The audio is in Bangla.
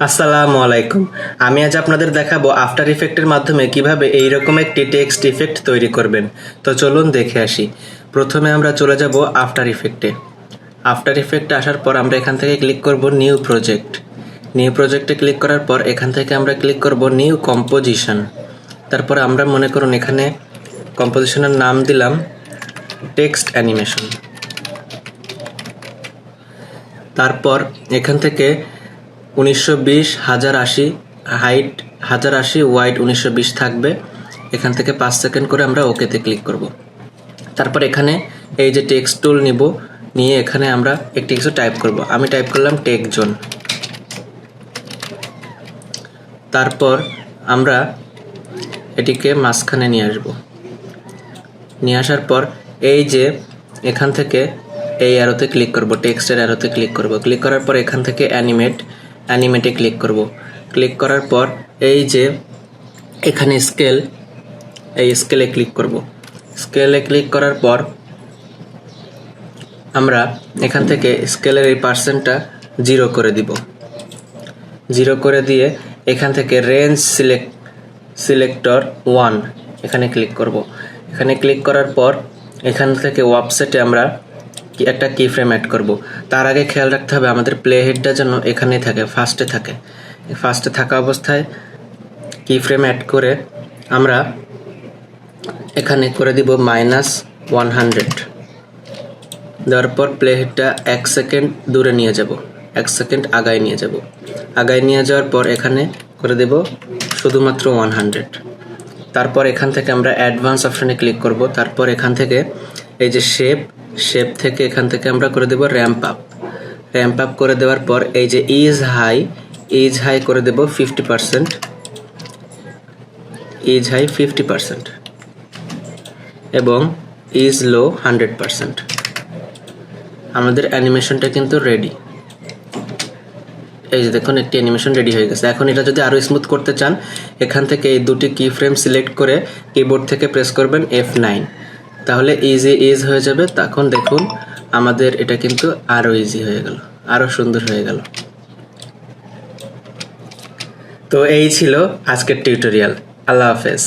আসসালামু আলাইকুম। আমি আজ আপনাদের দেখাবো আফটার ইফেক্টের মাধ্যমে কিভাবে এইরকম একটি টেক্সট ইফেক্ট তৈরি করবেন। তো চলুন দেখে আসি। প্রথমে আমরা চলে যাব আফটার ইফেক্টে। আফটার ইফেক্টে আসার পর আমরা এখান থেকে ক্লিক করব নিউ প্রজেক্ট। নিউ প্রজেক্টে ক্লিক করার পর এখান থেকে আমরা ক্লিক করব নিউ কম্পোজিশন। তারপর আমরা মনে করুন এখানে কম্পোজিশনের নাম দিলাম টেক্সট অ্যানিমেশন। তারপর এখান থেকে 1920 1080 হাইট 1080 ওয়াইড 1920 থাকবে। এখান থেকে 5 সেকেন্ড করে আমরা ওকেতে ক্লিক করব। তারপর এখানে এই যে টেক্সট টুল নিব, নিয়ে এখানে আমরা একটি কিছু টাইপ করব। আমি টাইপ করলাম টেক জোন। তারপর আমরা এটিকে মাঝখানে নিয়ে আসব। নিয়ে আসার পর এই যে এখান থেকে এই অ্যারোতে ক্লিক করব, টেক্সটের অ্যারোতে ক্লিক করব। ক্লিক করার পর এখান থেকে অ্যানিমেটে ক্লিক করব। ক্লিক করার পর এই যে এখানে স্কেল, এই স্কেলে ক্লিক করব। স্কেলে ক্লিক করার পর আমরা এখান থেকে স্কেলের এই পার্সেন্টটা 0 করে দিব। 0 করে দিয়ে এখান থেকে রেঞ্জ সিলেক্টর 1 এখানে ক্লিক করব। এখানে ক্লিক করার পর এখান থেকে ওয়েবসাইটে আমরা একটা কি ফ্রেম অ্যাড করব। তার আগে খেয়াল রাখতে হবে আমাদের প্লে হেডটা যেন এখানেই থাকে, ফার্স্টে থাকে। ফার্স্টে থাকা অবস্থায় কি ফ্রেম অ্যাড করে আমরা এখানে করে দিব -100। দেওয়ার পর প্লে হেডটা 1 সেকেন্ড দূরে নিয়ে যাব, 1 সেকেন্ড আগায় নিয়ে যাব। আগায় নিয়ে যাওয়ার পর এখানে করে দেব শুধুমাত্র 100। তারপর এখান থেকে আমরা অ্যাডভান্স অপশানে ক্লিক করব। তারপর এখান থেকে এই যে শেপ থেকে এখান থেকে আমরা করে দেব র্যাম্প আপ করে দেওয়ার পর এই যে ইজ হাই করে দেব 50%, ইজ হাই 50% এবং ইজ লো 100%। আমাদের অ্যানিমেশনটা কিন্তু রেডি। এই যে দেখুন একটি অ্যানিমেশন রেডি হয়ে গেছে। এখন এটা যদি আরও স্মুথ করতে চান এখান থেকে এই দুটি কি ফ্রেম সিলেক্ট করে কিবোর্ড থেকে প্রেস করবেন F9, তাহলে ইজ হয়ে যাবে। তখন দেখুন আমাদের এটা কিন্তু আরও ইজি হয়ে গেল, আরও সুন্দর হয়ে গেল। তো এই ছিল আজকের টিউটোরিয়াল। আল্লাহ হাফেজ।